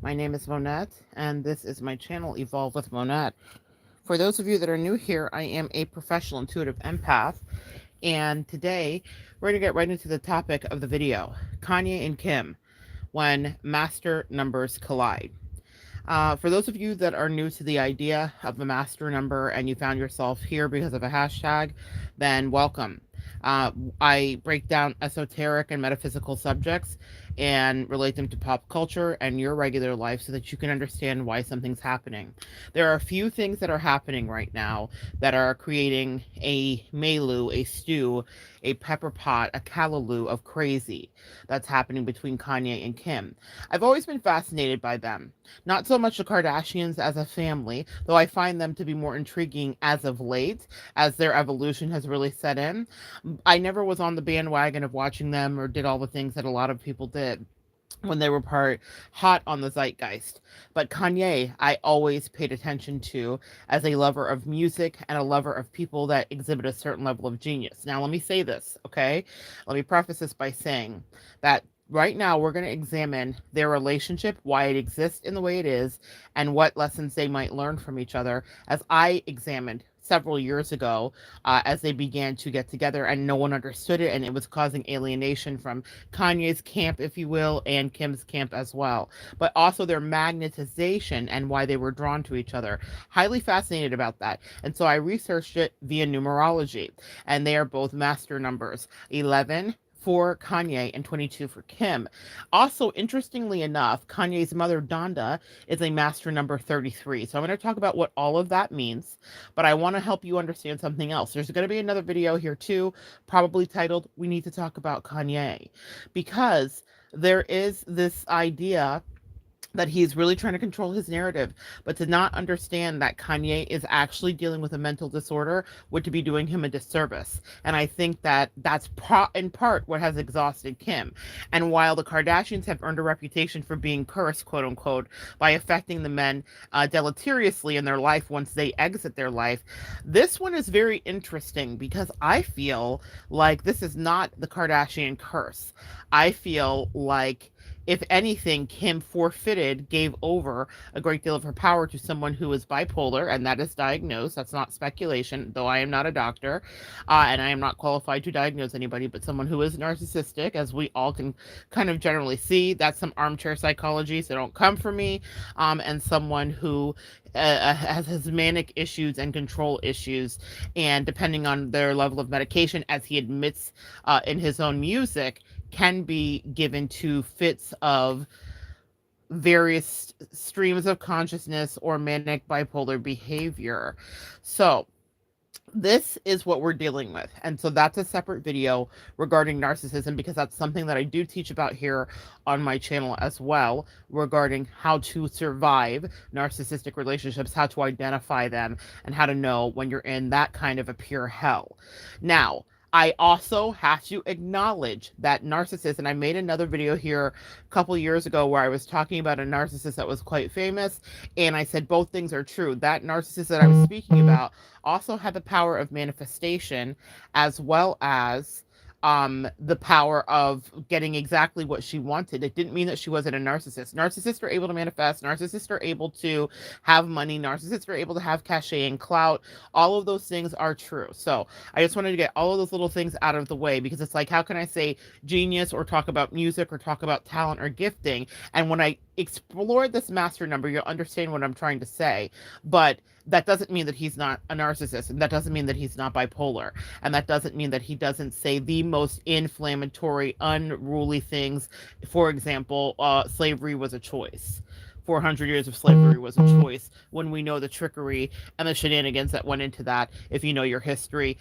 My name is Monette, and this is my channel, Evolve with Monette. For those of you that are new here, I am a professional intuitive empath, and today we're going to get right into the topic of the video, Kanye and Kim, when master numbers collide. For those of you that are new to the idea of a master number and you found yourself here because of a hashtag, then welcome. I break down esoteric and metaphysical subjects and relate them to pop culture and your regular life so that you can understand why something's happening. There are a few things that are happening right now that are creating a melu, a stew, a pepper pot, a callaloo of crazy that's happening between Kanye and Kim. I've always been fascinated by them. Not so much the Kardashians as a family, though I find them to be more intriguing as of late, as their evolution has really set in. I never was on the bandwagon of watching them or did all the things that a lot of people did when they were part hot on the zeitgeist. But Kanye, I always paid attention to as a lover of music and a lover of people that exhibit a certain level of genius. Now, let me say this, okay? Let me preface this by saying that right now we're going to examine their relationship, why it exists in the way it is, and what lessons they might learn from each other, as I examined several years ago as they began to get together and no one understood it, and it was causing alienation from Kanye's camp, if you will, and Kim's camp as well, but also their magnetization and why they were drawn to each other. Highly fascinated about that, and so I researched it via numerology, and they are both master numbers: 11 for Kanye and 22 for Kim. Also, interestingly enough, Kanye's mother, Donda, is a master number 33. So I'm going to talk about what all of that means, but I want to help you understand something else. There's going to be another video here too, probably titled, "We Need to Talk About Kanye," because there is this idea that he's really trying to control his narrative, but to not understand that Kanye is actually dealing with a mental disorder would be doing him a disservice. And I think that that's in part what has exhausted Kim. And while the Kardashians have earned a reputation for being cursed, quote unquote, by affecting the men deleteriously in their life once they exit their life, this one is very interesting because I feel like this is not the Kardashian curse. I feel like, if anything, Kim gave over a great deal of her power to someone who is bipolar, and that is diagnosed. That's not speculation, though I am not a doctor, and I am not qualified to diagnose anybody, but someone who is narcissistic, as we all can kind of generally see. That's some armchair psychology, so don't come for me. And someone who has manic issues and control issues, and depending on their level of medication, as he admits in his own music, can be given to fits of various streams of consciousness or manic bipolar behavior. So this is what we're dealing with. And so that's a separate video regarding narcissism, because that's something that I do teach about here on my channel as well, regarding how to survive narcissistic relationships, how to identify them, and how to know when you're in that kind of a pure hell. Now, I also have to acknowledge that narcissists, and I made another video here a couple years ago where I was talking about a narcissist that was quite famous, and I said both things are true. That narcissist that I was speaking about also had the power of manifestation, as well as the power of getting exactly what she wanted. It didn't mean that she wasn't a narcissist. Narcissists are able to manifest. Narcissists are able to have money. Narcissists are able to have cachet and clout. All of those things are true. So I just wanted to get all of those little things out of the way, because it's like, how can I say genius or talk about music or talk about talent or gifting? And when I explore this master number, you'll understand what I'm trying to say. But that doesn't mean that he's not a narcissist, and that doesn't mean that he's not bipolar, and that doesn't mean that he doesn't say the most inflammatory, unruly things. For example, slavery was a choice. 400 years of slavery was a choice, when we know the trickery and the shenanigans that went into that, if you know your history.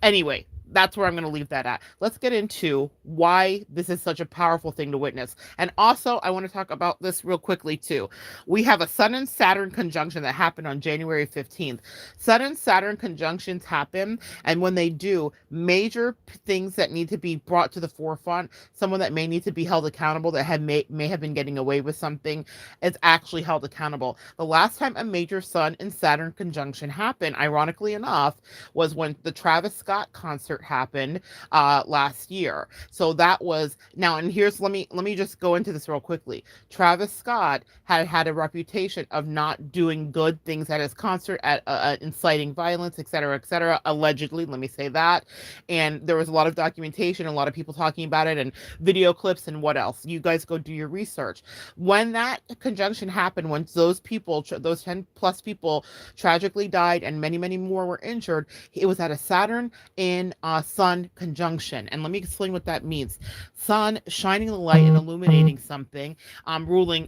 Anyway, that's where I'm going to leave that at. Let's get into why this is such a powerful thing to witness. And also, I want to talk about this real quickly too. We have a Sun and Saturn conjunction that happened on January 15th. Sun and Saturn conjunctions happen, and when they do, major things that need to be brought to the forefront, someone that may need to be held accountable, that may have been getting away with something, is actually held accountable. The last time a major Sun and Saturn conjunction happened, ironically enough, was when the Travis Scott concert concert happened last year. So that was now, and here's let me just go into this real quickly. Travis Scott had a reputation of not doing good things at his concert, at inciting violence, et cetera, allegedly. Let me say that. And there was a lot of documentation, a lot of people talking about it, and video clips, and what else. You guys go do your research. When that conjunction happened, when those people, those 10 plus people tragically died and many, many more were injured, it was at a Saturn in Sun conjunction. And let me explain what that means. Sun shining the light and illuminating something, ruling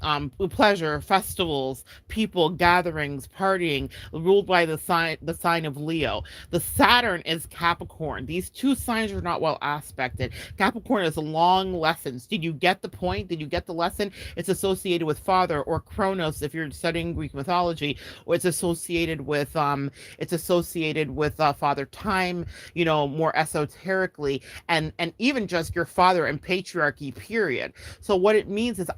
pleasure, festivals, people, gatherings, partying, ruled by the sign of Leo. The Saturn is Capricorn. These two signs are not well aspected. Capricorn is long lessons. Did you get the point? Did you get the lesson? It's associated with father, or Kronos if you're studying Greek mythology, or it's associated with father time, more esoterically, and even just your father and patriarchy, period. So what it means is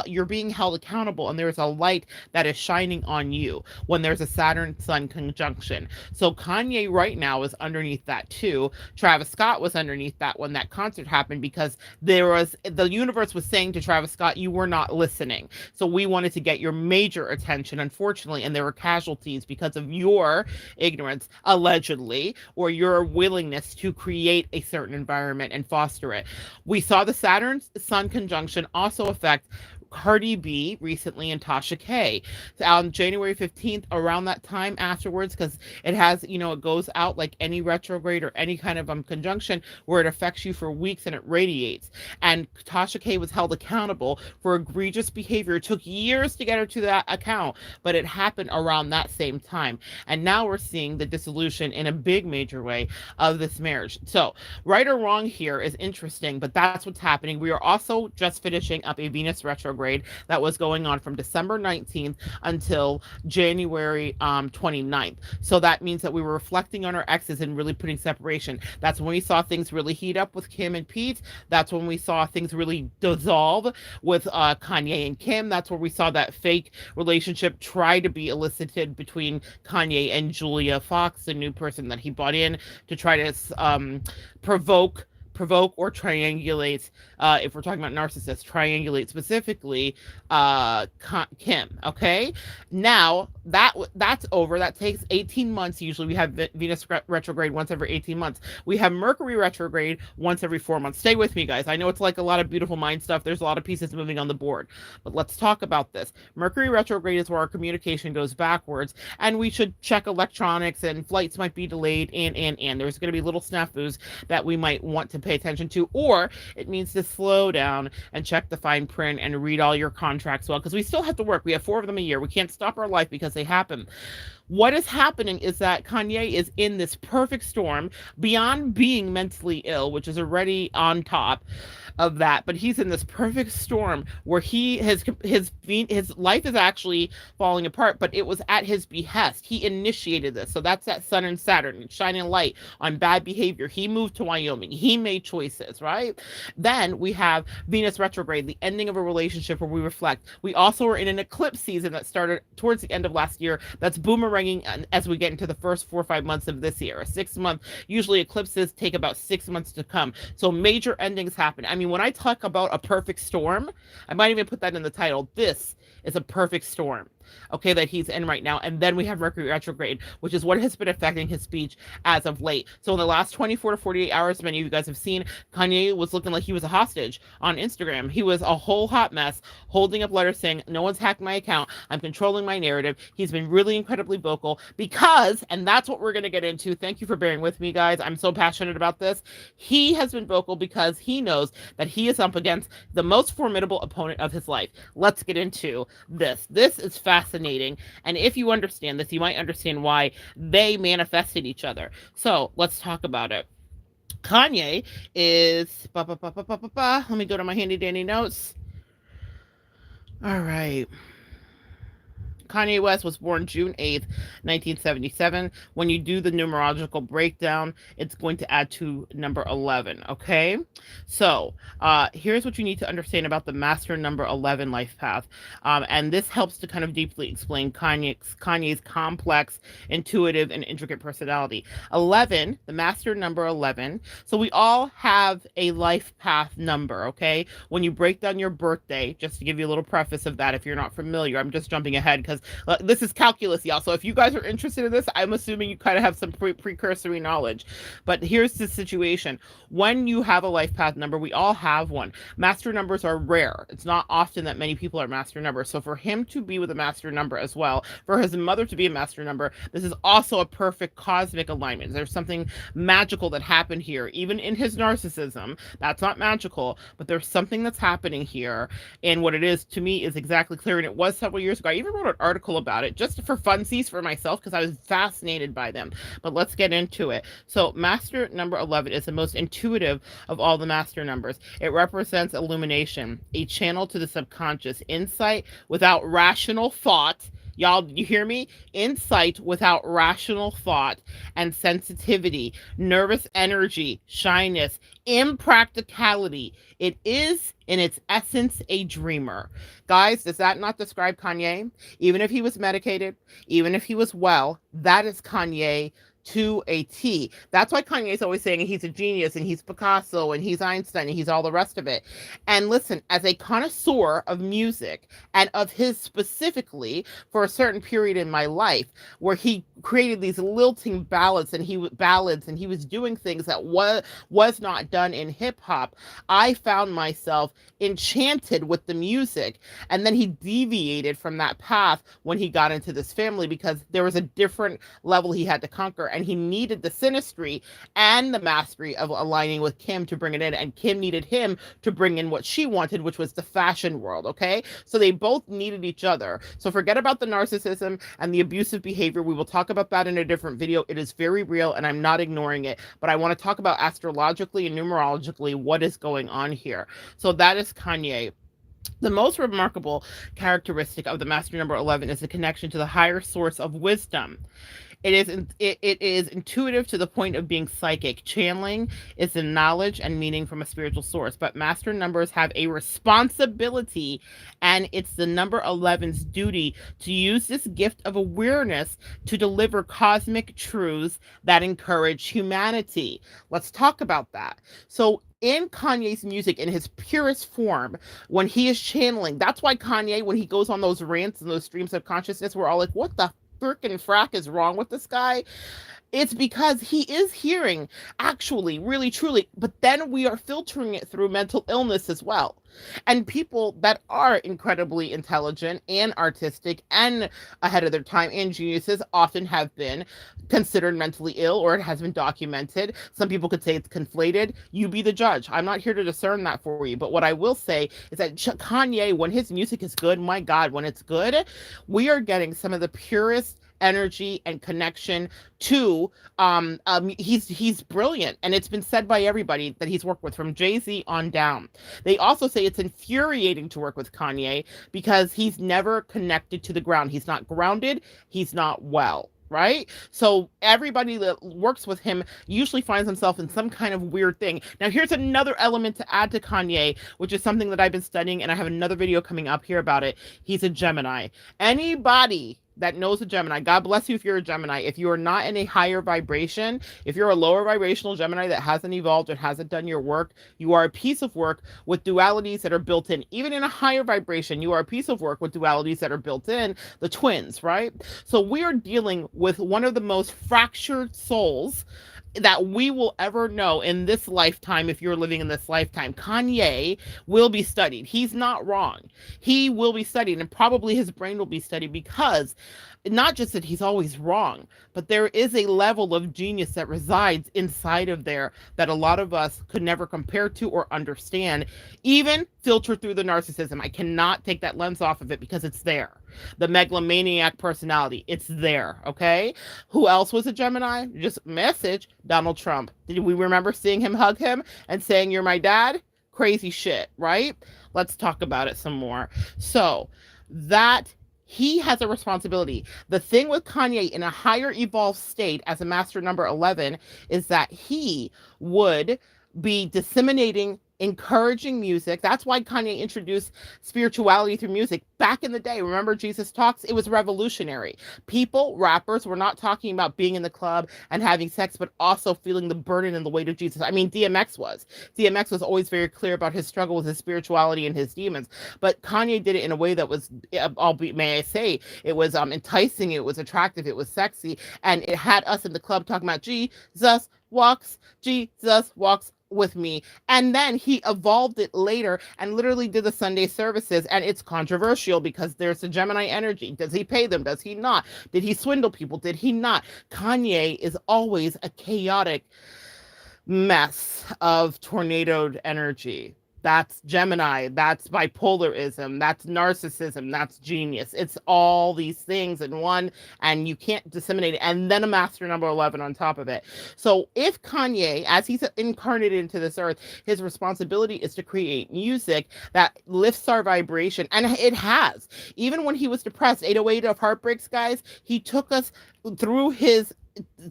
you're being held accountable, and there's a light that is shining on you when there's a Saturn Sun conjunction. So Kanye right now is underneath that too. Travis Scott was underneath that when that concert happened, because the universe was saying to Travis Scott, you were not listening. So we wanted to get your major attention, unfortunately, and there were casualties because of your ignorance, allegedly, or your willingness to create a certain environment and foster it. We saw the Saturn Sun conjunction also affect Cardi B recently and Tasha K on January 15th, around that time afterwards, because it has, it goes out like any retrograde or any kind of conjunction where it affects you for weeks and it radiates. And Tasha K was held accountable for egregious behavior. It took years to get her to that account, but it happened around that same time. And now we're seeing the dissolution in a big major way of this marriage. So right or wrong here is interesting, but that's what's happening. We are also just finishing up a Venus retrograde that was going on from December 19th until January 29th. So that means that we were reflecting on our exes and really putting separation. That's when we saw things really heat up with Kim and Pete. That's when we saw things really dissolve with Kanye and Kim. That's where we saw that fake relationship try to be elicited between Kanye and Julia Fox, the new person that he brought in to try to provoke or triangulate, if we're talking about narcissists, triangulate specifically Kim. Okay, now that's over. That takes 18 months. Usually we have Venus retrograde once every 18 months. We have Mercury retrograde once every 4 months. Stay with me, guys. I know it's like a lot of beautiful mind stuff. There's a lot of pieces moving on the board, but let's talk about this. Mercury retrograde is where our communication goes backwards, and we should check electronics, and flights might be delayed, and there's going to be little snafus that we might want to pay attention to, or it means to slow down and check the fine print and read all your contracts well, because we still have to work. We have 4 of them a year. We can't stop our life because they happen. What is happening is that Kanye is in this perfect storm, beyond being mentally ill, which is already on top of that, but he's in this perfect storm where his life is actually falling apart, but it was at his behest. He initiated this. So that's that Sun and Saturn shining light on bad behavior. He moved to Wyoming. He made choices, right? Then we have Venus retrograde, the ending of a relationship where we reflect. We also are in an eclipse season that started towards the end of last year. That's boomeranging as we get into the first 4 or 5 months of this year. A 6-month, usually eclipses take about 6 months to come. So major endings happen. I mean, when I talk about a perfect storm, I might even put that in the title. This is a perfect storm, okay, that he's in right now. And then we have Mercury retrograde, which is what has been affecting his speech as of late. So in the last 24 to 48 hours, many of you guys have seen, Kanye was looking like he was a hostage on Instagram. He was a whole hot mess, holding up letters saying, no one's hacked my account. I'm controlling my narrative. He's been really incredibly vocal because, and that's what we're going to get into. Thank you for bearing with me, guys. I'm so passionate about this. He has been vocal because he knows that he is up against the most formidable opponent of his life. Let's get into this. This is fascinating. And if you understand this, you might understand why they manifested each other. So let's talk about it. Kanye is, let me go to my handy dandy notes. All right. Kanye West was born June 8th, 1977. When you do the numerological breakdown, it's going to add to number 11. Okay. So here's what you need to understand about the master number 11 life path. And this helps to kind of deeply explain Kanye's complex, intuitive, and intricate personality. 11, the master number 11. So we all have a life path number, okay? When you break down your birthday, just to give you a little preface of that, if you're not familiar, I'm just jumping ahead because this is calculus, y'all. So if you guys are interested in this, I'm assuming you kind of have some precursory knowledge. But here's the situation. When you have a life path number, we all have one. Master numbers are rare. It's not often that many people are master numbers. So for him to be with a master number as well, for his mother to be a master number, this is also a perfect cosmic alignment. There's something magical that happened here, even in his narcissism. That's not magical, but there's something that's happening here. And what it is to me is exactly clear. And it was several years ago. I even wrote an article about it just for funsies for myself because I was fascinated by them. But let's get into it. So master number 11 is the most intuitive of all the master numbers. It represents illumination, a channel to the subconscious, insight without rational thought. Y'all, you hear me? Insight without rational thought, and sensitivity, nervous energy, shyness, impracticality. It is, in its essence, a dreamer. Guys, does that not describe Kanye? Even if he was medicated, even if he was well, that is Kanye to a T. That's why Kanye's always saying he's a genius and he's Picasso and he's Einstein and he's all the rest of it. And listen, as a connoisseur of music and of his specifically for a certain period in my life where he created these lilting ballads and he was doing things that was not done in hip hop, I found myself enchanted with the music. And then he deviated from that path when he got into this family because there was a different level he had to conquer. And he needed the synastry and the mastery of aligning with Kim to bring it in. And Kim needed him to bring in what she wanted, which was the fashion world. Okay. So they both needed each other. So forget about the narcissism and the abusive behavior. We will talk about that in a different video. It is very real and I'm not ignoring it, but I want to talk about astrologically and numerologically what is going on here. So that is Kanye. The most remarkable characteristic of the master number 11 is the connection to the higher source of wisdom. It is intuitive to the point of being psychic. Channeling is the knowledge and meaning from a spiritual source. But master numbers have a responsibility, and it's the number 11's duty to use this gift of awareness to deliver cosmic truths that encourage humanity. Let's talk about that. So in Kanye's music, in his purest form, when he is channeling, that's why Kanye, when he goes on those rants and those streams of consciousness, we're all like, what the frickin' frack is wrong with this guy? It's because he is hearing, actually, really, truly, but then we are filtering it through mental illness as well. And people that are incredibly intelligent and artistic and ahead of their time and geniuses often have been considered mentally ill, or it has been documented. Some people could say it's conflated. You be the judge. I'm not here to discern that for you. But what I will say is that Kanye, when his music is good, my God, when it's good, we are getting some of the purest energy and connection to he's brilliant, and it's been said by everybody that he's worked with from Jay-Z on down. They also say it's infuriating to work with Kanye because he's never connected to the ground. He's not grounded, he's not well, right? So everybody that works with him usually finds himself in some kind of weird thing. Now here's another element to add to Kanye, which is something that I've been studying, and I have another video coming up here about it. He's a Gemini. Anybody that knows a Gemini, God bless you if you're a Gemini. If you are not in a higher vibration, if you're a lower vibrational Gemini that hasn't evolved or hasn't done your work, you are a piece of work with dualities that are built in. Even in a higher vibration, you are a piece of work with dualities that are built in, the twins, right? So we are dealing with one of the most fractured souls that we will ever know in this lifetime. If you're living in this lifetime, Kanye will be studied. He's not wrong. He will be studied, and probably his brain will be studied, because not just that he's always wrong, but there is a level of genius that resides inside of there that a lot of us could never compare to or understand, even filtered through the narcissism. I cannot take that lens off of it because it's there. The megalomaniac personality, it's there, okay? Who else was a Gemini? Just message Donald Trump. Did we remember seeing him hug him and saying, "You're my dad"? Crazy shit, right? Let's talk about it some more. So that he has a responsibility. The thing with Kanye in a higher evolved state as a master number 11 is that he would be disseminating encouraging music. That's why Kanye introduced spirituality through music back in the day. Remember Jesus Talks? It was revolutionary. People, rappers, were not talking about being in the club and having sex, but also feeling the burden and the weight of Jesus. I mean, DMX was. DMX was always very clear about his struggle with his spirituality and his demons. But Kanye did it in a way that was, albeit, may I say, it was enticing, it was attractive, it was sexy, and it had us in the club talking about Jesus walks with me. And then he evolved it later and literally did the Sunday services, and it's controversial because there's a Gemini energy. Does he pay them? Does he not? Did he swindle people? Did he not? Kanye is always a chaotic mess of tornadoed energy. That's Gemini, that's bipolarism, that's narcissism, that's genius. It's all these things in one, and you can't disseminate it. And then a master number 11 on top of it. So if Kanye, as he's incarnated into this earth, his responsibility is to create music that lifts our vibration. And it has. Even when he was depressed, 808 of Heartbreaks, guys, he took us through his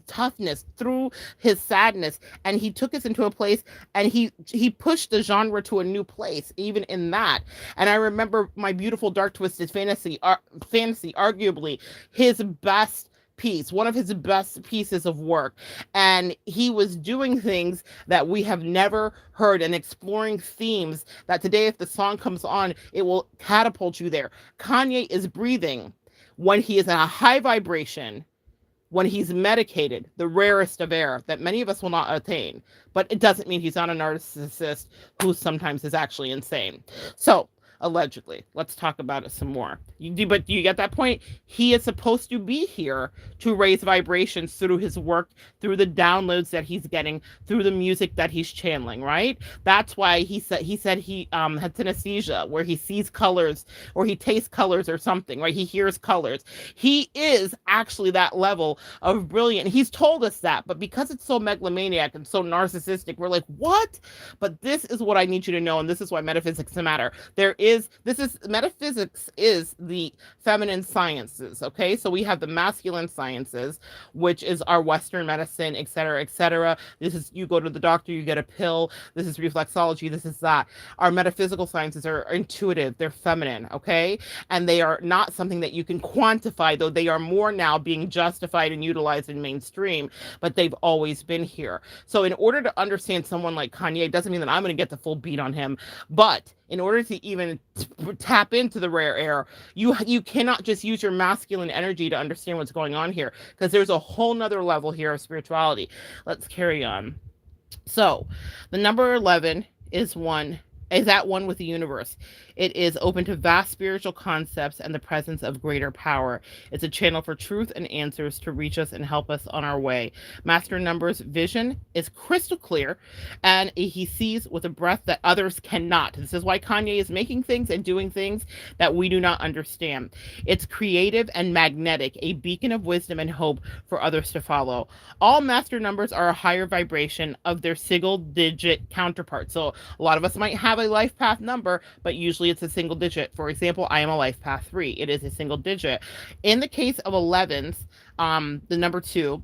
toughness, through his sadness, and he took us into a place, and he pushed the genre to a new place even in that. And I remember My Beautiful Dark Twisted Fantasy, arguably his best piece, one of his best pieces of work. And he was doing things that we have never heard and exploring themes that today, if the song comes on, it will catapult you there. Kanye is breathing when he is in a high vibration, when he's medicated, the rarest of air that many of us will not attain. But it doesn't mean he's not a narcissist who sometimes is actually insane. So, allegedly, let's talk about it some more. But do you get that point? He is supposed to be here to raise vibrations through his work, through the downloads that he's getting, through the music that he's channeling, right? That's why he said he had synesthesia, where he sees colors or he tastes colors or something, right? He hears colors. He is actually that level of brilliant. He's told us that, but because it's so megalomaniac and so narcissistic, we're like, what? But this is what I need you to know, and this is why metaphysics matter. Metaphysics is the feminine sciences, okay? So we have the masculine sciences, which is our Western medicine, et cetera, et cetera. This is, you go to the doctor, you get a pill. This is reflexology, this is that. Our metaphysical sciences are intuitive, they're feminine, okay? And they are not something that you can quantify, though they are more now being justified and utilized in mainstream, but they've always been here. So in order to understand someone like Kanye, doesn't mean that I'm going to get the full beat on him, but in order to even tap into the rare air, you cannot just use your masculine energy to understand what's going on here, because there's a whole nother level here of spirituality. Let's carry on. So the number 11 is at one with the universe. It is open to vast spiritual concepts and the presence of greater power. It's a channel for truth and answers to reach us and help us on our way. Master Number's vision is crystal clear, and he sees with a breath that others cannot. This is why Kanye is making things and doing things that we do not understand. It's creative and magnetic, a beacon of wisdom and hope for others to follow. All master numbers are a higher vibration of their single-digit counterpart. So a lot of us might have a life path number, but usually it's a single digit. For example, I am a life path 3. It is a single digit. In the case of 11s, the number 2,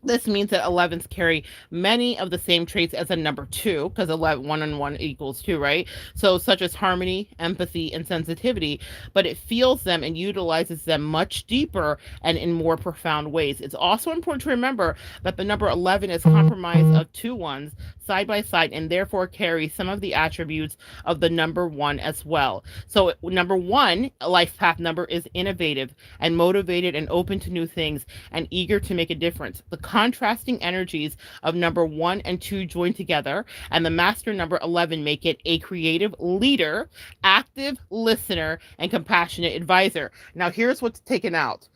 this means that 11s carry many of the same traits as a number 2, because 1 and 1 equals 2, right? So such as harmony, empathy, and sensitivity, but it feels them and utilizes them much deeper and in more profound ways. It's also important to remember that the number 11 is comprised of 2 ones side by side, and therefore carries some of the attributes of the number 1 as well. So number 1, a life path number, is innovative and motivated and open to new things and eager to make a difference. The contrasting energies of number 1 and 2 join together, and the master number 11 make it a creative leader, active listener, and compassionate advisor. Now here's what's taken out.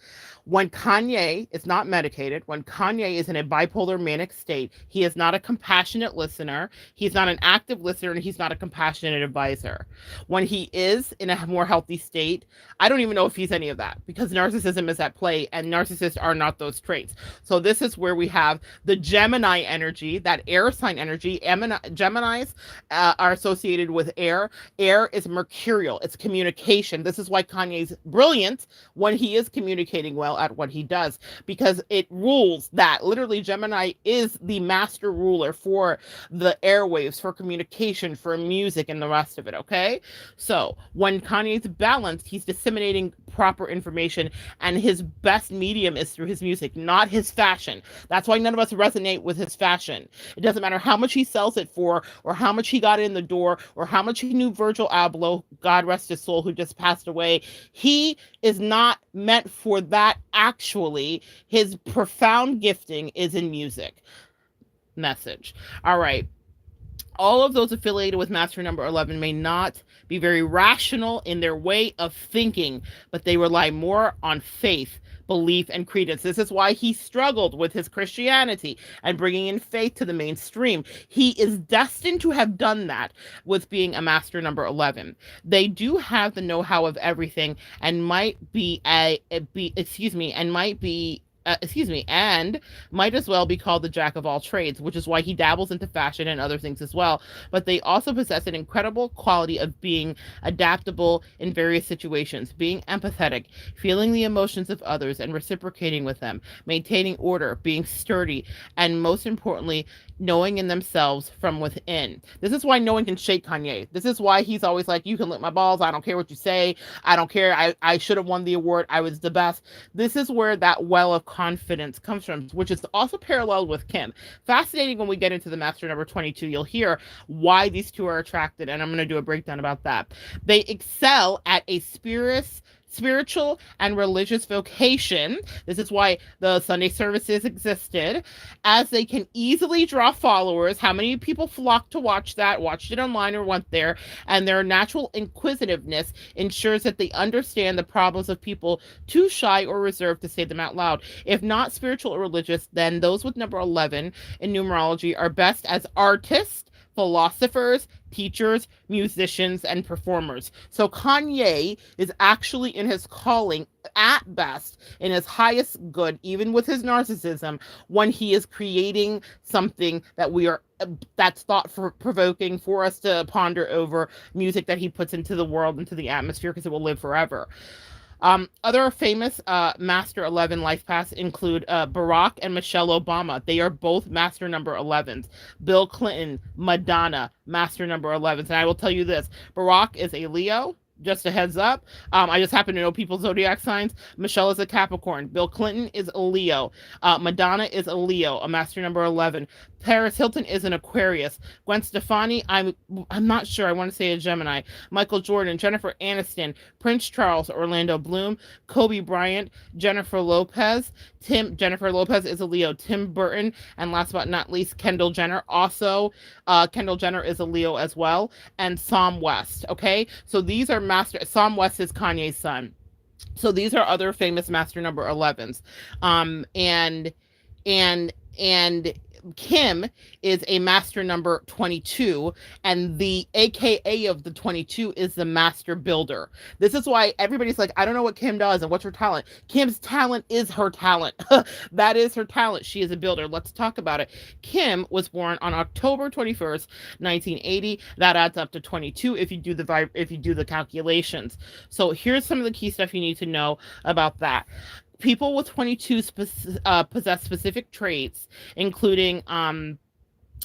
When Kanye is not medicated, when Kanye is in a bipolar manic state, he is not a compassionate listener, he's not an active listener, and he's not a compassionate advisor. When he is in a more healthy state, I don't even know if he's any of that, because narcissism is at play and narcissists are not those traits. So this is where we have the Gemini energy, that air sign energy. Geminis are associated with air. Air is mercurial. It's communication. This is why Kanye's brilliant when he is communicating well at what he does, because it rules that. Literally, Gemini is the master ruler for the airwaves, for communication, for music, and the rest of it, okay? So when Kanye's balanced, he's disseminating proper information, and his best medium is through his music, not his fashion. That's why none of us resonate with his fashion. It doesn't matter how much he sells it for, or how much he got in the door, or how much he knew Virgil Abloh, God rest his soul, who just passed away. He is not meant for that. Actually, his profound gifting is in music. Message. All right. All of those affiliated with Master Number 11 may not be very rational in their way of thinking, but they rely more on faith, belief, and credence. This is why he struggled with his Christianity and bringing in faith to the mainstream. He is destined to have done that with being a Master Number 11. They do have the know-how of everything and might might as well be called the jack of all trades, which is why he dabbles into fashion and other things as well. But they also possess an incredible quality of being adaptable in various situations, being empathetic, feeling the emotions of others and reciprocating with them, maintaining order, being sturdy, and most importantly, knowing in themselves from within. This is why no one can shake Kanye. This is why he's always like, you can lick my balls. I don't care what you say. I don't care. I should have won the award. I was the best. This is where that well of confidence comes from, which is also paralleled with Kim. Fascinating. When we get into the Master Number 22, you'll hear why these two are attracted, and I'm going to do a breakdown about that. They excel at a spiritual and religious vocation. This is why the Sunday services existed, as they can easily draw followers. How many people flocked to watch that, watched it online, or went there? And their natural inquisitiveness ensures that they understand the problems of people too shy or reserved to say them out loud. If not spiritual or religious, then those with number 11 in numerology are best as artists, philosophers, teachers, musicians, and performers. So Kanye is actually in his calling at best, in his highest good, even with his narcissism, when he is creating something that's thought-provoking for us to ponder over, music that he puts into the world, into the atmosphere, because it will live forever. Other famous Master 11 life paths include Barack and Michelle Obama. They are both Master Number 11s. Bill Clinton, Madonna, Master Number 11s. And I will tell you this, Barack is a Leo. Just a heads up. I just happen to know people's zodiac signs. Michelle is a Capricorn. Bill Clinton is a Leo. Madonna is a Leo, a Master Number 11. Paris Hilton is an Aquarius. Gwen Stefani, I'm not sure. I want to say a Gemini. Michael Jordan, Jennifer Aniston, Prince Charles, Orlando Bloom, Kobe Bryant, Jennifer Lopez. Jennifer Lopez is a Leo. Tim Burton, and last but not least, Kendall Jenner. Also, Kendall Jenner is a Leo as well. And Sam West. Okay, so these are Sam West is Kanye's son. So these are other famous Master Number 11s. And Kim is a Master Number 22, and the AKA of the 22 is the Master Builder. This is why everybody's like, I don't know what Kim does and what's her talent. Kim's talent is her talent. That is her talent. She is a builder. Let's talk about it. Kim was born on October 21st, 1980. That adds up to 22 if you do the calculations. So here's some of the key stuff you need to know about that. People with 22 possess specific traits, including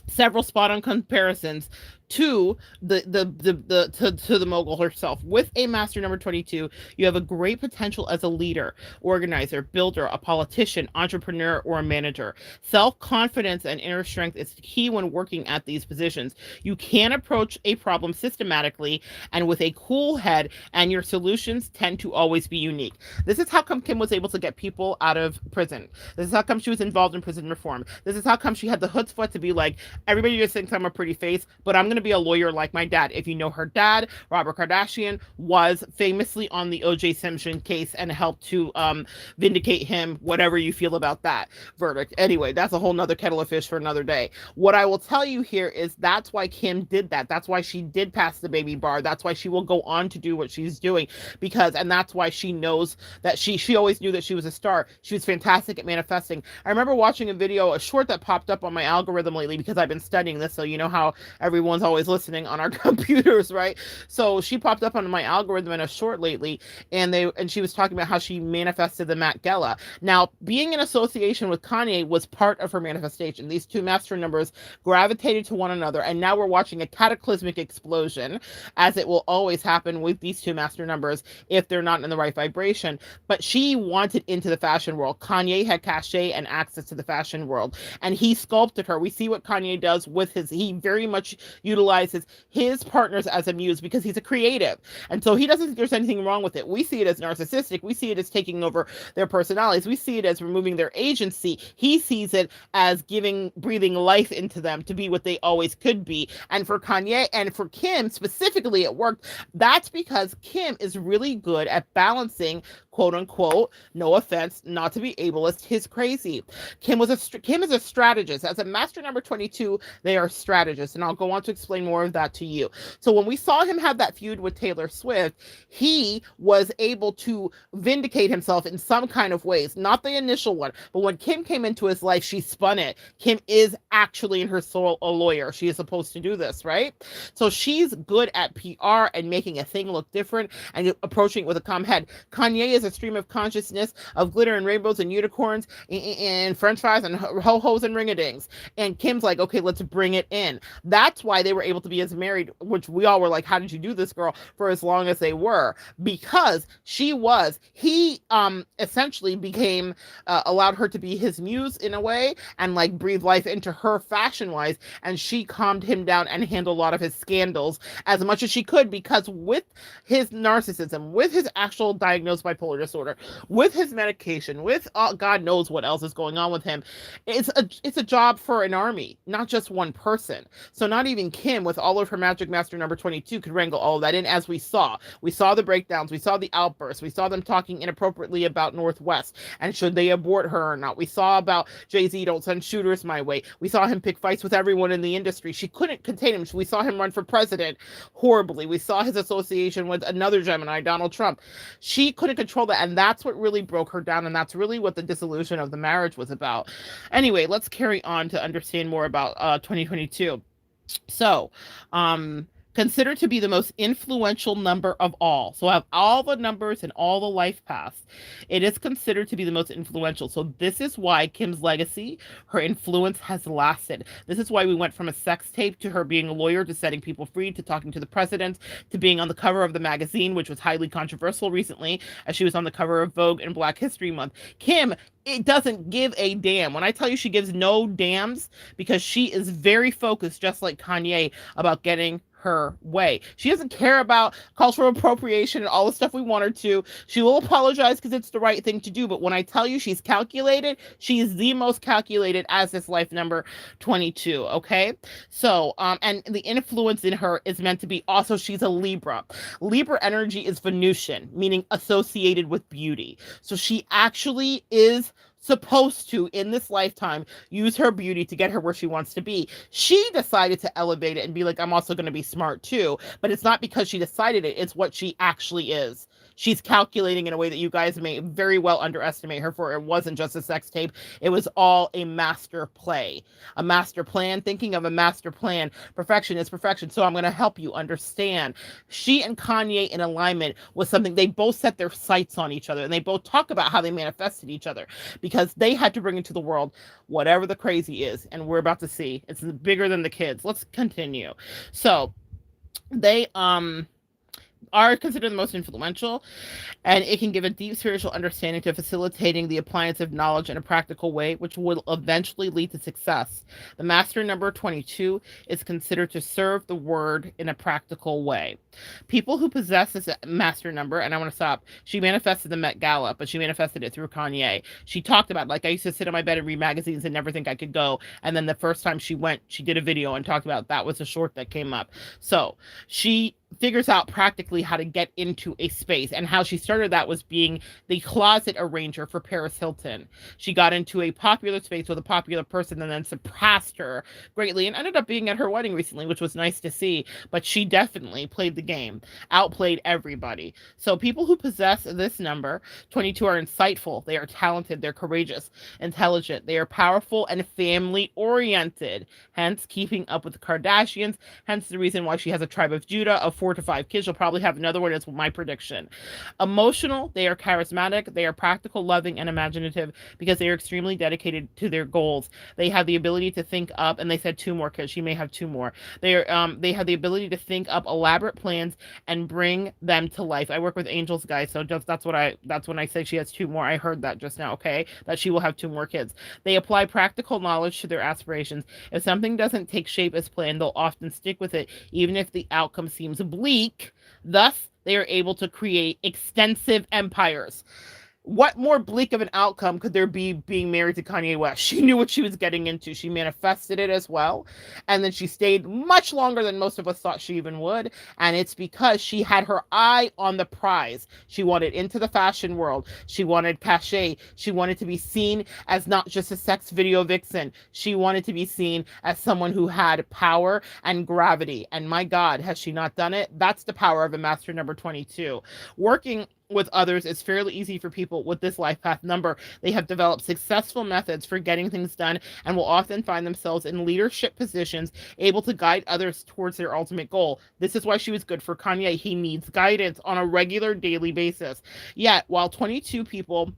several spot-on comparisons to the mogul herself. With a Master Number 22, you have a great potential as a leader, organizer, builder, a politician, entrepreneur, or a manager. Self-confidence and inner strength is key when working at these positions. You can approach a problem systematically and with a cool head, and your solutions tend to always be unique. This is how come Kim was able to get people out of prison. This is how come she was involved in prison reform. This is how come she had the chutzpah to be like, everybody just thinks I'm a pretty face, but I'm going going to be a lawyer like my dad. If you know her dad, Robert Kardashian, was famously on the O.J. Simpson case and helped to vindicate him, whatever you feel about that verdict. Anyway, that's a whole nother kettle of fish for another day. What I will tell you here is that's why Kim did that. That's why she did pass the baby bar. That's why she will go on to do what she's doing, and that's why she knows that she always knew that she was a star. She was fantastic at manifesting. I remember watching a short that popped up on my algorithm lately because I've been studying this, so you know how everyone's always listening on our computers, right? So she popped up on my algorithm in a short lately, and she was talking about how she manifested the Met Gala. Now, being in association with Kanye was part of her manifestation. These two master numbers gravitated to one another, and now we're watching a cataclysmic explosion, as it will always happen with these two master numbers if they're not in the right vibration. But she wanted into the fashion world. Kanye had cachet and access to the fashion world, and he sculpted her. We see what Kanye does with he very much utilizes his partners as a muse because he's a creative. And so he doesn't think there's anything wrong with it. We see it as narcissistic. We see it as taking over their personalities. We see it as removing their agency. He sees it as breathing life into them to be what they always could be. And for Kanye and for Kim specifically, it worked. That's because Kim is really good at balancing, quote unquote, no offense, not to be ableist, his crazy. Kim is a strategist. As a master number 22, they are strategists, and I'll go on to explain more of that to you. So when we saw him have that feud with Taylor Swift, he was able to vindicate himself in some kind of ways, not the initial one, but when Kim came into his life, she spun it. Kim is actually in her soul a lawyer. She is supposed to do this, right? So she's good at PR and making a thing look different and approaching it with a calm head. Kanye is a stream of consciousness of glitter and rainbows and unicorns and french fries and ho-hos and ring-a-dings. And Kim's like, okay, let's bring it in. That's why they were able to be as married, which we all were like, how did you do this, girl, for as long as they were? Because he essentially became, allowed her to be his muse in a way and like breathe life into her fashion-wise, and she calmed him down and handled a lot of his scandals as much as she could, because with his narcissism, with his actual diagnosed bipolar disorder, with his medication, with God knows what else is going on with him, it's a job for an army, not just one person. So not even Kim, with all of her magic master number 22, could wrangle all of that in, as we saw. We saw the breakdowns, we saw the outbursts, we saw them talking inappropriately about Northwest and should they abort her or not. We saw about Jay-Z, don't send shooters my way. We saw him pick fights with everyone in the industry. She couldn't contain him. We saw him run for president horribly. We saw his association with another Gemini, Donald Trump. She couldn't control that, and that's what really broke her down, and that's really what the dissolution of the marriage was about. Anyway, let's carry on to understand more about 2022. So, considered to be the most influential number of all. So of all the numbers and all the life paths, it is considered to be the most influential. So this is why Kim's legacy, her influence has lasted. This is why we went from a sex tape to her being a lawyer, to setting people free, to talking to the president, to being on the cover of the magazine, which was highly controversial recently, as she was on the cover of Vogue in Black History Month. Kim, it doesn't give a damn. When I tell you she gives no damns, because she is very focused, just like Kanye, about getting her way. She doesn't care about cultural appropriation and all the stuff we want her to. She will apologize because it's the right thing to do. But when I tell you she's calculated, she is the most calculated as this life number 22. Okay. So, and the influence in her is meant to be also, she's a Libra. Libra energy is Venusian, meaning associated with beauty. So she actually is supposed to, in this lifetime, use her beauty to get her where she wants to be. She decided to elevate it and be like, I'm also going to be smart too. But it's not because she decided it. It's what she actually is. She's calculating in a way that you guys may very well underestimate her for. It wasn't just a sex tape. It was all a master play, a master plan. Thinking of a master plan, perfection is perfection. So I'm going to help you understand. She and Kanye in alignment was something, they both set their sights on each other, and they both talk about how they manifested each other, because they had to bring into the world whatever the crazy is. And we're about to see it's bigger than the kids. Let's continue. So they, are considered the most influential, and it can give a deep spiritual understanding to facilitating the appliance of knowledge in a practical way, which will eventually lead to success. The master number 22 is considered to serve the word in a practical way. People who possess this master number, and I want to stop, she manifested the Met Gala, but she manifested it through KANYE. She talked about, like, I used to sit on my bed and read magazines and never think I could go. And then the first time she went, she did a video and talked about that was a short that came up. So she figures out practically how to get into a space, and how she started that was being the closet arranger for Paris Hilton. She got into a popular space with a popular person and then surpassed her greatly and ended up being at her wedding recently, which was nice to see. But she definitely played the game, outplayed everybody. So people who possess this number 22 are insightful, they are talented, they're courageous, intelligent, they are powerful and family oriented, hence keeping up with the Kardashians, hence the reason why she has a tribe of Judah of 4 to 5 kids. She'll probably have another one, is my prediction. Emotional, they are charismatic, they are practical, loving, and imaginative because they are extremely dedicated to their goals. They have the ability to think up, and they said 2 more kids. She may have 2 more. They have the ability to think up elaborate plans and bring them to life. I work with angels, guys, so just that's when I say she has 2 more. I heard that just now, okay? That she will have 2 more kids. They apply practical knowledge to their aspirations. If something doesn't take shape as planned, they'll often stick with it, even if the outcome seems bleak. Thus, they are able to create extensive empires. What more bleak of an outcome could there be being married to Kanye West? She knew what she was getting into. She manifested it as well. And then she stayed much longer than most of us thought she even would. And it's because she had her eye on the prize. She wanted into the fashion world. She wanted cachet. She wanted to be seen as not just a sex video vixen. She wanted to be seen as someone who had power and gravity. And my God, has she not done it? That's the power of a master number 22. Working with others, it's fairly easy for people with this life path number. They have developed successful methods for getting things done and will often find themselves in leadership positions, able to guide others towards their ultimate goal. This is why she was good for Kanye. He needs guidance on a regular daily basis. Yet, while 22 people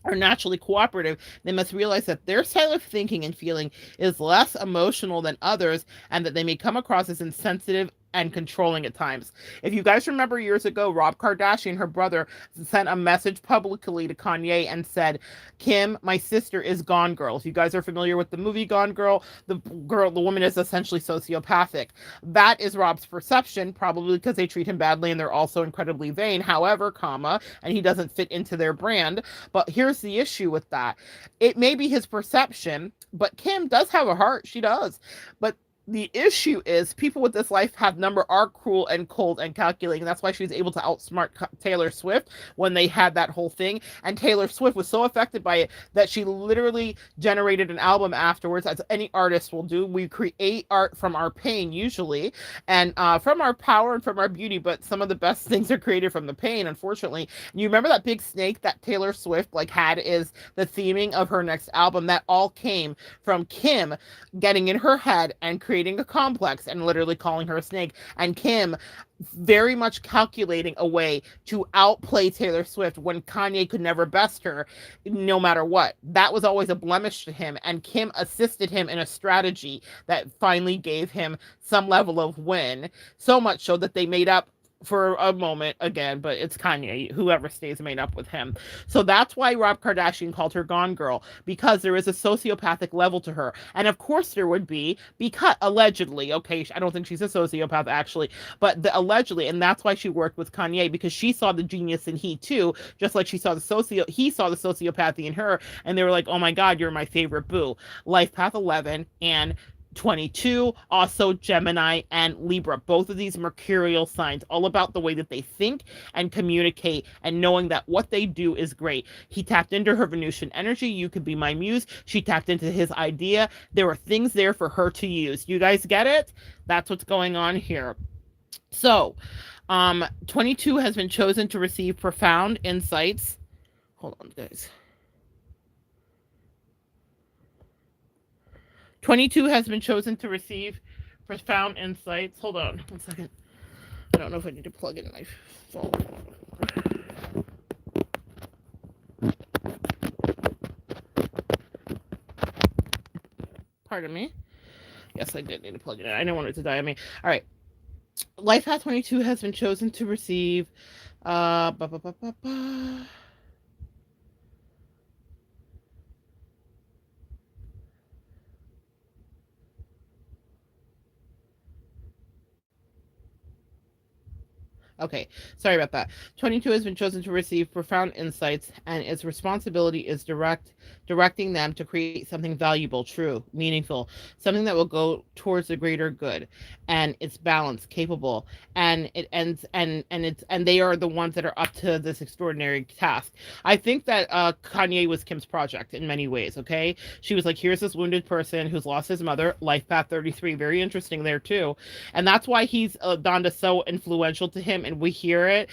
are naturally cooperative, they must realize that their style of thinking and feeling is less emotional than others, and that they may come across as insensitive and controlling at times. If you guys remember years ago, Rob Kardashian, her brother, sent a message publicly to Kanye and said, Kim, my sister is Gone Girl. If you guys are familiar with the movie Gone Girl, the woman is essentially sociopathic. That is Rob's perception, probably because they treat him badly and they're also incredibly vain. However, and he doesn't fit into their brand. But here's the issue with that. It may be his perception, but Kim does have a heart. She does. But the issue is people with this life path number are cruel and cold and calculating. That's why she was able to outsmart Taylor Swift when they had that whole thing. And Taylor Swift was so affected by it that she literally generated an album afterwards, as any artist will do. We create art from our pain usually, and from our power and from our beauty, but some of the best things are created from the pain, unfortunately. And you remember that big snake that Taylor Swift had is the theming of her next album? That all came from Kim getting in her head and creating a complex and literally calling her a snake, and Kim very much calculating a way to outplay Taylor Swift when Kanye could never best her no matter what. That was always a blemish to him, and Kim assisted him in a strategy that finally gave him some level of win, so much so that they made up for a moment again, but it's Kanye. Whoever stays made up with him. So that's why Rob Kardashian called her Gone Girl, because there is a sociopathic level to her. And of course there would be, because allegedly, okay, I don't think she's a sociopath actually, but allegedly, and that's why she worked with Kanye, because she saw the genius in he too, just like he saw the sociopathy in her, and they were like, oh my God, you're my favorite boo. Life path 11 and 22, also Gemini and Libra, both of these mercurial signs, all about the way that they think and communicate and knowing that what they do is great. He tapped into her Venusian energy. You could be my muse. She tapped into his idea. There were things there for her to use. You guys get it? That's what's going on here. So, 22 has been chosen to receive profound insights. Hold on, guys. 22 has been chosen to receive profound insights. Hold on 1 second. I don't know if I need to plug in my phone. Pardon me. Yes, I did need to plug it in. I didn't want it to die on me. All right. Life Path 22 has been chosen to receive uh ba, ba, ba, ba, ba. Okay, sorry about that. 22 has been chosen to receive profound insights, and its responsibility is directing them to create something valuable, true, meaningful, something that will go towards the greater good, and it's balanced, capable, and it ends and they are the ones that are up to this extraordinary task. I think that Kanye was Kim's project in many ways. Okay, she was like, here's this wounded person who's lost his mother. Life Path 33, very interesting there too, and that's why he's Donda so influential to him, and we hear it.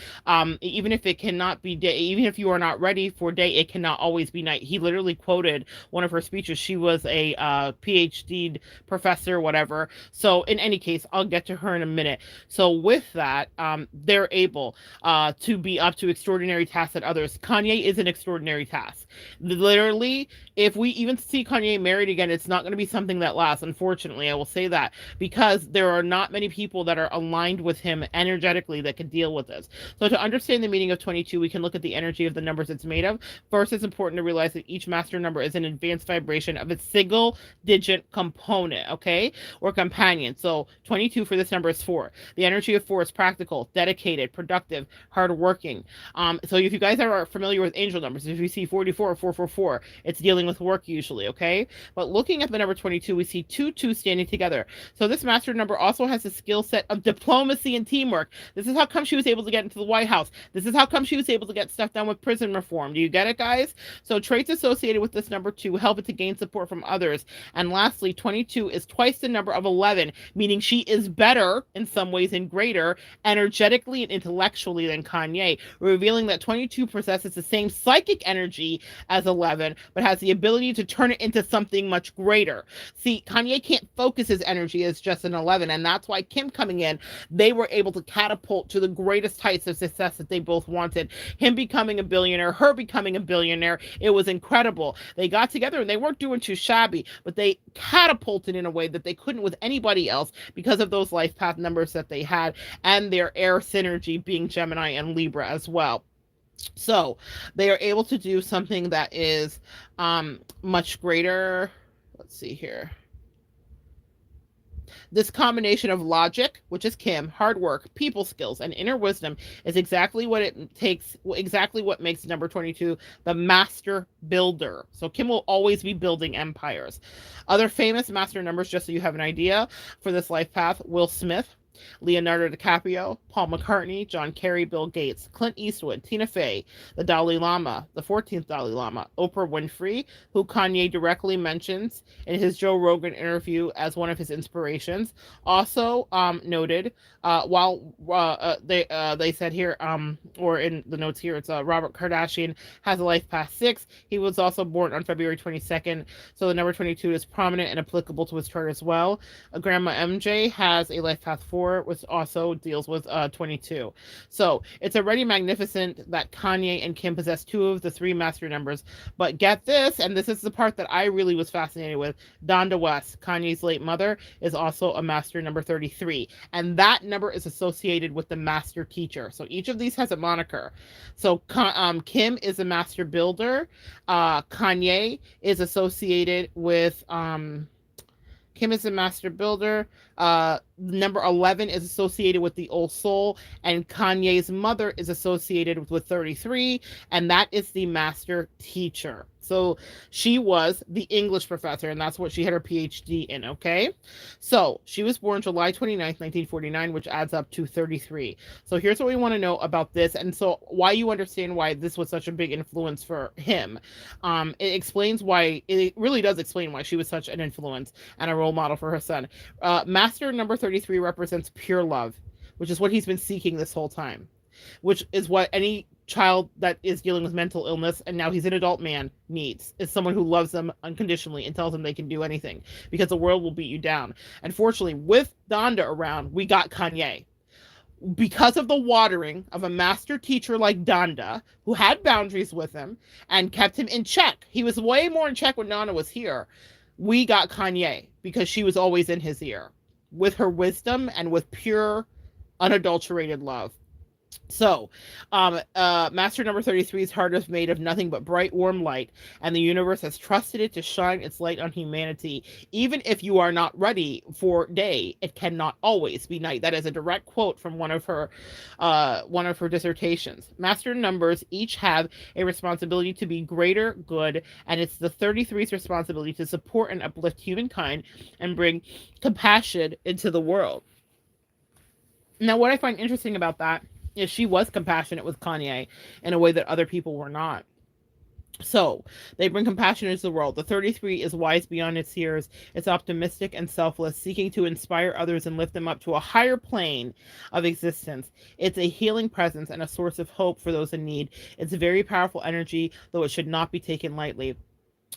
Even if it cannot be day, even if you are not ready for day, it cannot always be night. He literally quoted one of her speeches. She was a PhD professor, whatever. So in any case, I'll get to her in a minute. So with that, they're able to be up to extraordinary tasks that others. Kanye is an extraordinary task. Literally, if we even see Kanye married again, it's not going to be something that lasts. Unfortunately, I will say that, because there are not many people that are aligned with him energetically that can deal with this. So to understand the meaning of 22, we can look at the energy of the numbers it's made of. First, it's important to realize that each master number is an advanced vibration of a single digit component, okay, or companion. So 22 for this number is 4. The energy of 4 is practical, dedicated, productive, hardworking. So if you guys are familiar with angel numbers, if you see 44 or 444, it's dealing with work usually, okay? But looking at the number 22, we see 2 standing together. So this master number also has a skill set of diplomacy and teamwork. This is how come she was able to get into the White House. This is how come she was able to get stuff done with prison reform. Do you get it, guys? So traits associated with this number 2 help it to gain support from others. And lastly, 22 is twice the number of 11, meaning she is better in some ways and greater energetically and intellectually than Kanye, revealing that 22 possesses the same psychic energy as 11, but has the ability to turn it into something much greater. See, Kanye can't focus his energy as just an 11, and that's why Kim coming in, they were able to catapult to the greatest heights of success that they both wanted. Him becoming a billionaire, her becoming a billionaire, it was incredible. They got together and they weren't doing too shabby, but they catapulted in a way that they couldn't with anybody else because of those life path numbers that they had, and their air synergy being Gemini and Libra as well. So they are able to do something that is much greater. Let's see here. This combination of logic, which is Kim, hard work, people skills, and inner wisdom is exactly what it takes, exactly what makes number 22 the master builder. So Kim will always be building empires. Other famous master numbers, just so you have an idea for this life path: Will Smith, Leonardo DiCaprio, Paul McCartney, John Kerry, Bill Gates, Clint Eastwood, Tina Fey, the Dalai Lama, the 14th Dalai Lama, Oprah Winfrey, who Kanye directly mentions in his Joe Rogan interview as one of his inspirations. Also noted, they said here, or in the notes here, it's Robert Kardashian has a life path 6. He was also born on February 22nd, so the number 22 is prominent and applicable to his chart as well. Grandma MJ has a life path 4, which also deals with 22. So it's already magnificent that Kanye and Kim possess 2 of the 3 master numbers. But get this, and this is the part that I really was fascinated with: Donda West, Kanye's late mother, is also a master number 33. And that number is associated with the master teacher. So each of these has a moniker. So Kim is a master builder. Kanye is associated with... Kim is a master builder. Number 11 is associated with the old soul, and Kanye's mother is associated with 33, and that is the master teacher. So she was the English professor, and that's what she had her PhD in, okay? So she was born July 29th, 1949, which adds up to 33. So here's what we want to know about this, and so why you understand why this was such a big influence for him. It explains why, it really does explain why she was such an influence and a role model for her son. Master number 33 represents pure love, which is what he's been seeking this whole time, which is what any child that is dealing with mental illness, and now he's an adult man, needs, is someone who loves them unconditionally and tells them they can do anything, because the world will beat you down. Unfortunately, with Donda around, we got Kanye. Because of the watering of a master teacher like Donda, who had boundaries with him and kept him in check. He was way more in check when Nana was here. We got Kanye because she was always in his ear with her wisdom and with pure unadulterated love. So, master number 33's heart is made of nothing but bright, warm light, and the universe has trusted it to shine its light on humanity. Even if you are not ready for day, it cannot always be night. That is a direct quote from one of her dissertations. Master numbers each have a responsibility to be greater good, and it's the 33's responsibility to support and uplift humankind and bring compassion into the world. Now, what I find interesting about that is she was compassionate with KANYE in a way that other people were not. So they bring compassion into the world. The 33 is wise beyond its years. It's optimistic and selfless, seeking to inspire others and lift them up to a higher plane of existence. It's a healing presence and a source of hope for those in need. It's a very powerful energy, though it should not be taken lightly.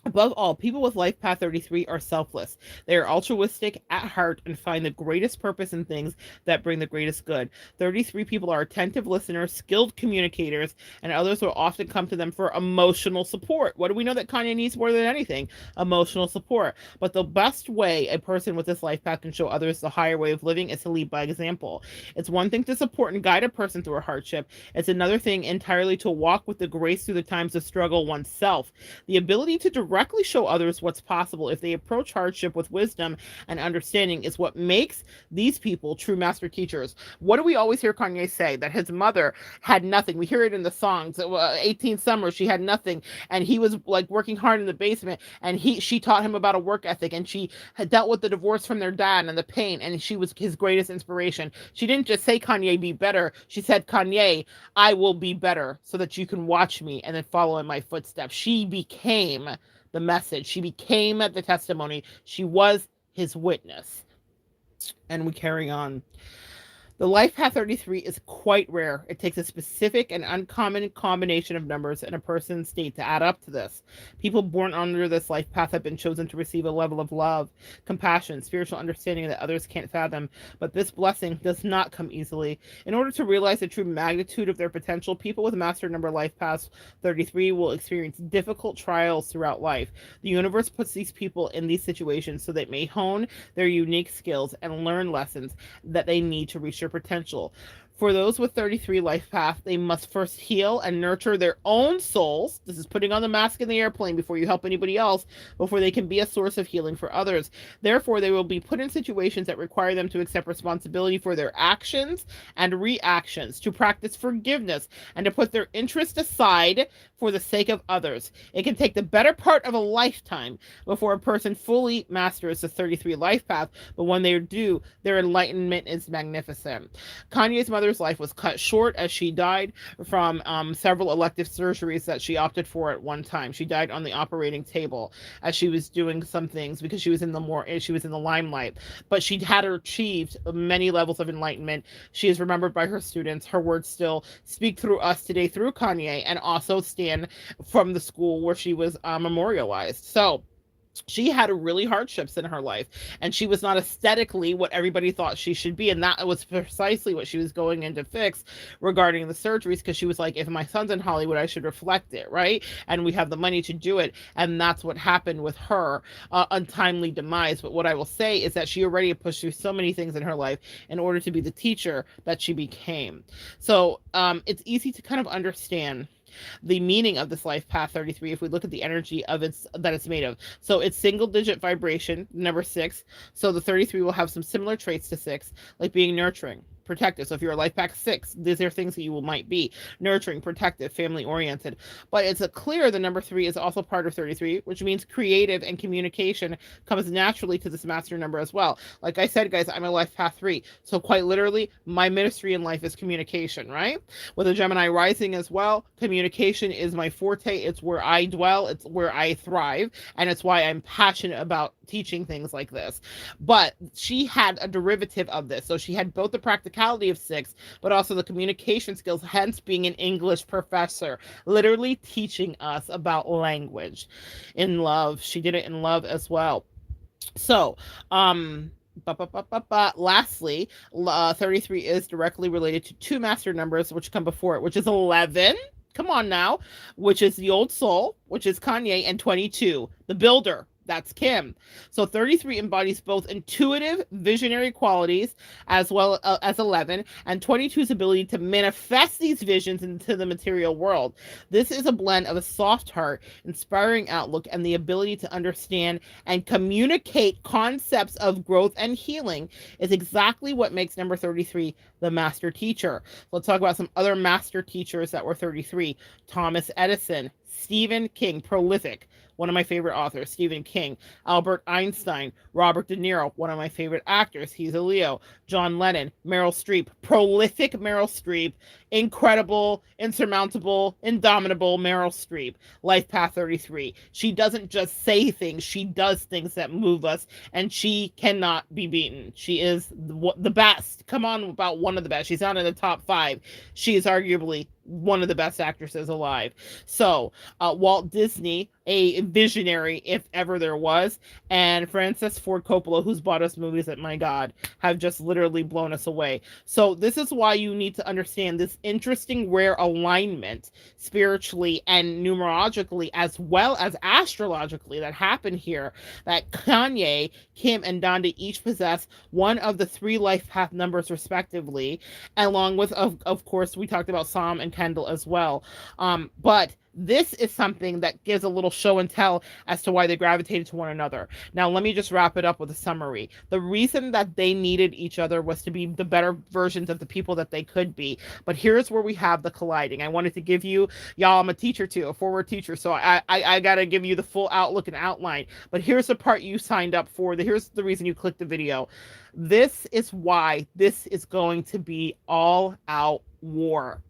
Above all, people with Life Path 33 are selfless. They are altruistic at heart and find the greatest purpose in things that bring the greatest good. 33 people are attentive listeners, skilled communicators, and others will often come to them for emotional support. What do we know that KANYE needs more than anything? Emotional support. But the best way a person with this life path can show others the higher way of living is to lead by example. It's one thing to support and guide a person through a hardship. It's another thing entirely to walk with the grace through the times of struggle oneself. The ability to directly show others what's possible if they approach hardship with wisdom and understanding is what makes these people true master teachers. What do we always hear KANYE say? That his mother had nothing. We hear it in the songs. 18 summers, she had nothing, and he was like working hard in the basement, and she taught him about a work ethic, and she had dealt with the divorce from their dad and the pain, and she was his greatest inspiration. She didn't just say, KANYE, be better. She said, KANYE, I will be better so that you can watch me and then follow in my footsteps. She became the message. She became the testimony. She was his witness. And we carry on. The Life Path 33 is quite rare. It takes a specific and uncommon combination of numbers in a person's state to add up to this. People born under this life path have been chosen to receive a level of love, compassion, spiritual understanding that others can't fathom, but this blessing does not come easily. In order to realize the true magnitude of their potential, people with master number Life Path 33 will experience difficult trials throughout life. The universe puts these people in these situations so they may hone their unique skills and learn lessons that they need to reach their potential. For those with 33 life path, they must first heal and nurture their own souls. This is putting on the mask in the airplane before you help anybody else, before they can be a source of healing for others. Therefore, they will be put in situations that require them to accept responsibility for their actions and reactions, to practice forgiveness, and to put their interest aside for the sake of others. It can take the better part of a lifetime before a person fully masters the 33 life path, but when they do, their enlightenment is magnificent. KANYE's mother's life was cut short as she died from several elective surgeries that she opted for at one time. She died on the operating table as she was doing some things because she was in the limelight. But she had achieved many levels of enlightenment. She is remembered by her students. Her words still speak through us today through KANYE, and also stand from the school where she was memorialized. So she had really hardships in her life, and she was not aesthetically what everybody thought she should be, and that was precisely what she was going in to fix regarding the surgeries, because she was like, if my son's in Hollywood, I should reflect it, right? And we have the money to do it, and that's what happened with her untimely demise. But what I will say is that she already pushed through so many things in her life in order to be the teacher that she became. So it's easy to kind of understand the meaning of this life path 33 if we look at the energy of it's made of. So it's single digit vibration, number 6. So the 33 will have some similar traits to 6, like being nurturing, protective. So if you're a life path 6, these are things that you might be: nurturing, protective, family oriented. But it's clear the number 3 is also part of 33, which means creative and communication comes naturally to this master number as well. Like I said, guys, I'm a life path 3, so quite literally my ministry in life is communication, right? With a Gemini rising as well, communication is my forte. It's where I dwell, it's where I thrive, and it's why I'm passionate about teaching things like this. But she had a derivative of this, so she had both the practicality of 6, but also the communication skills, hence being an English professor, literally teaching us about language in love. She did it in love as well. So lastly, 33 is directly related to 2 master numbers which come before it, which is 11, come on now, which is the old soul, which is KANYE, and 22, the builder, That's Kim. So 33 embodies both intuitive, visionary qualities as well as 11, and 22's ability to manifest these visions into the material world. This is a blend of a soft heart, inspiring outlook, and the ability to understand and communicate concepts of growth and healing is exactly what makes number 33 the master teacher. Let's talk about some other master teachers that were 33. Thomas Edison, Stephen King, prolific, one of my favorite authors, Stephen King, Albert Einstein, Robert De Niro, one of my favorite actors, he's a Leo, John Lennon, Meryl Streep, prolific Meryl Streep, incredible, insurmountable, indomitable Meryl Streep, Life Path 33. She doesn't just say things, she does things that move us, and she cannot be beaten. She is the best. Come on, about one of the best. She's not in the top 5. She is arguably one of the best actresses alive. So, Walt Disney, a visionary if ever there was, and Francis Ford Coppola, who's bought us movies that, my God, have just literally blown us away. So this is why you need to understand this interesting rare alignment spiritually and numerologically as well as astrologically that happened here, that KANYE, Kim, and Donda each possess one of the 3 life path numbers respectively, along with, of course, we talked about Psalm and Kendall as well. But this is something that gives a little show and tell as to why they gravitated to one another. Now, let me just wrap it up with a summary. The reason that they needed each other was to be the better versions of the people that they could be. But here's where we have the colliding. I wanted to give you, y'all, I'm a teacher too, a forward teacher, so I got to give you the full outlook and outline. But here's the part you signed up for. Here's the reason you clicked the video. This is why this is going to be all out war.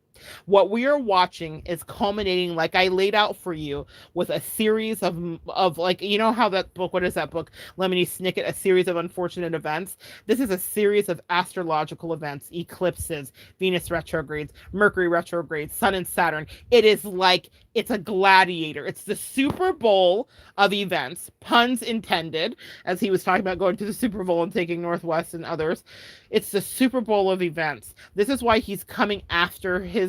What we are watching is culminating, like I laid out for you, with a series of like, you know how that book, what is that book, Lemony Snicket, A Series of Unfortunate Events? This is a series of astrological events, eclipses, Venus retrogrades, Mercury retrogrades, Sun and Saturn. It is like, it's a gladiator. It's the Super Bowl of events, puns intended, as he was talking about going to the Super Bowl and taking Northwest and others. It's the Super Bowl of events. This is why he's coming after his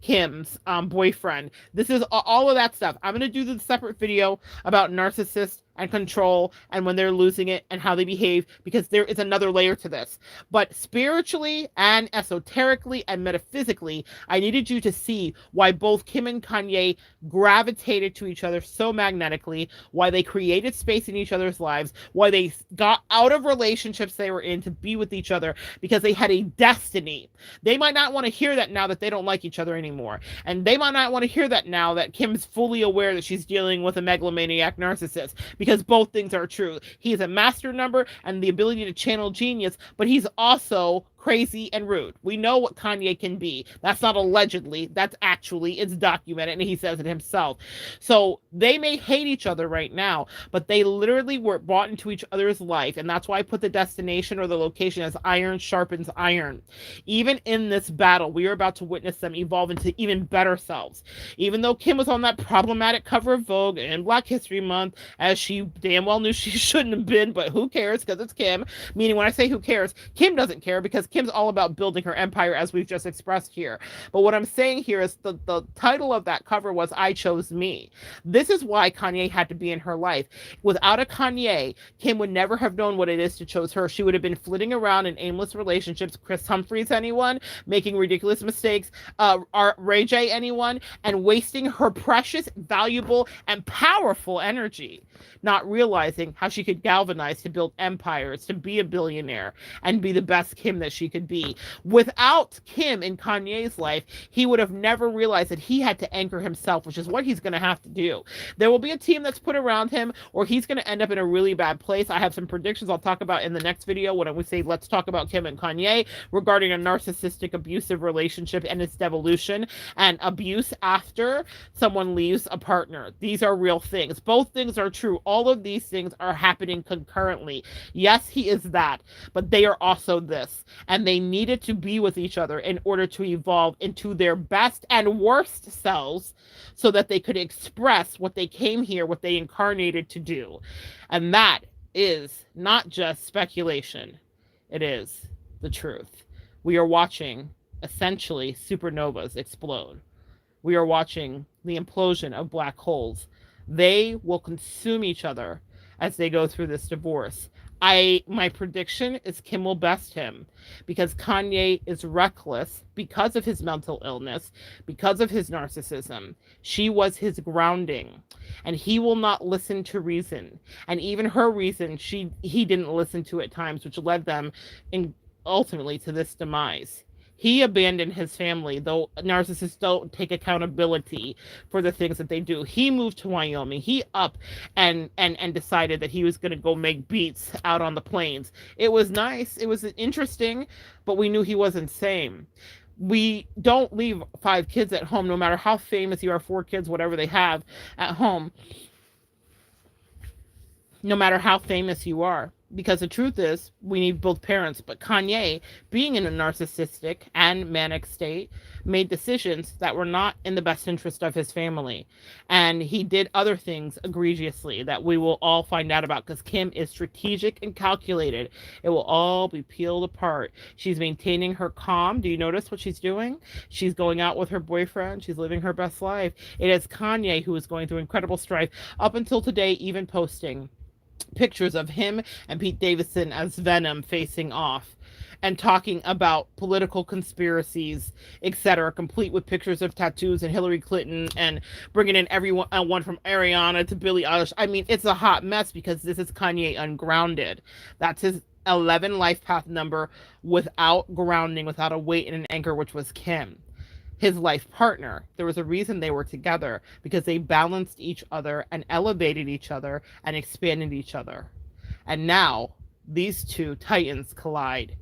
Kim's boyfriend. This is all of that stuff. I'm going to do the separate video about narcissists and control and when they're losing it and how they behave, because there is another layer to this. But spiritually and esoterically and metaphysically, I needed you to see why both Kim and KANYE gravitated to each other so magnetically, why they created space in each other's lives, why they got out of relationships they were in to be with each other, because they had a destiny. They might not want to hear that now that they don't like each other anymore. And they might not want to hear that now that Kim's fully aware that she's dealing with a megalomaniac narcissist, because both things are true. He is a master number and the ability to channel genius, but he's also crazy and rude. We know what KANYE can be. That's not allegedly, that's actually, it's documented, and he says it himself. So they may hate each other right now, but they literally were brought into each other's life, and that's why I put the destination or the location as iron sharpens iron. Even in this battle, we are about to witness them evolve into even better selves. Even though Kim was on that problematic cover of Vogue in Black History Month, as she damn well knew she shouldn't have been, but who cares, because it's Kim. Meaning, when I say who cares, Kim doesn't care, because Kim's all about building her empire, as we've just expressed here. But what I'm saying here is the title of that cover was I Chose Me. This is why KANYE had to be in her life. Without a KANYE, Kim would never have known what it is to choose her. She would have been flitting around in aimless relationships. Chris Humphries, anyone? Making ridiculous mistakes. Ray J, anyone? And wasting her precious, valuable, and powerful energy, not realizing how she could galvanize to build empires, to be a billionaire, and be the best Kim that she could be. Without Kim in KANYE's life, he would have never realized that he had to anchor himself, which is what he's going to have to do. There will be a team that's put around him, or he's going to end up in a really bad place. I have some predictions I'll talk about in the next video when we say let's talk about Kim and KANYE regarding a narcissistic, abusive relationship and its devolution, and abuse after someone leaves a partner. These are real things. Both things are true. All of these things are happening concurrently. Yes, he is that, but they are also this. And they needed to be with each other in order to evolve into their best and worst selves so that they could express what they came here, what they incarnated to do. And that is not just speculation. It is the truth. We are watching, essentially, supernovas explode. We are watching the implosion of black holes. They will consume each other, as they go through this divorce. My prediction is Kim will best him because Kanye is reckless because of his mental illness, because of his narcissism. She was his grounding, and he will not listen to reason. And even her reason, he didn't listen to at times, which led them in, ultimately to this demise. He abandoned his family, though narcissists don't take accountability for the things that they do. He moved to Wyoming. He up and decided that he was going to go make beats out on the plains. It was nice. It was interesting, but we knew he wasn't sane. We don't leave 5 kids at home, no matter how famous you are, 4 kids, whatever they have at home, no matter how famous you are. Because the truth is, we need both parents. But Kanye, being in a narcissistic and manic state, made decisions that were not in the best interest of his family. And he did other things egregiously that we will all find out about, because Kim is strategic and calculated. It will all be peeled apart. She's maintaining her calm. Do you notice what she's doing? She's going out with her boyfriend. She's living her best life. It is Kanye who is going through incredible strife, up until today, even posting pictures of him and Pete Davidson as Venom facing off and talking about political conspiracies, etc., complete with pictures of tattoos and Hillary Clinton, and bringing in everyone, one from Ariana to Billie Eilish. I mean, it's a hot mess because this is Kanye ungrounded. That's his 11 life path number without grounding, without a weight and an anchor, which was Kim, his life partner. There was a reason they were together, because they balanced each other and elevated each other and expanded each other. And now these two titans collide.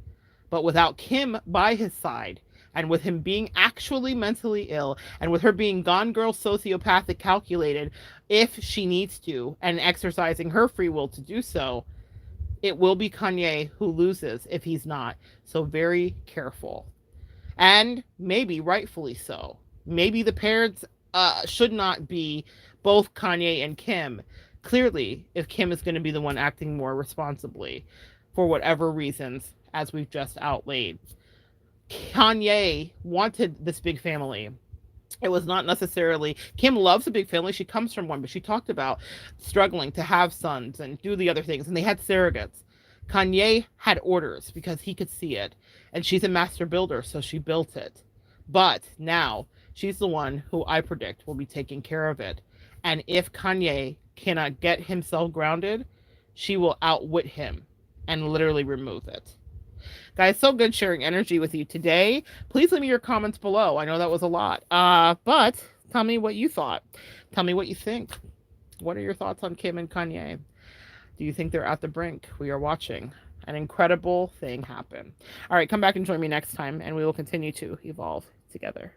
But without Kim by his side, and with him being actually mentally ill, and with her being gone girl, sociopathic, calculated, if she needs to, and exercising her free will to do so, it will be Kanye who loses if he's not. So very careful. And maybe rightfully so. Maybe the parents should not be both Kanye and Kim. Clearly, if Kim is going to be the one acting more responsibly, for whatever reasons, as we've just outlaid. Kanye wanted this big family. It was not necessarily, Kim loves a big family. She comes from one, but she talked about struggling to have sons and do the other things. And they had surrogates. Kanye had orders because he could see it. And she's a master builder, so she built it. But now she's the one who I predict will be taking care of it. And if Kanye cannot get himself grounded, she will outwit him and literally remove it. Guys, so good sharing energy with you today. Please leave me your comments below. I know that was a lot. But tell me what you thought. Tell me what you think. What are your thoughts on Kim and Kanye? Do you think they're at the brink? We are watching an incredible thing happen. All right, come back and join me next time, and we will continue to evolve together.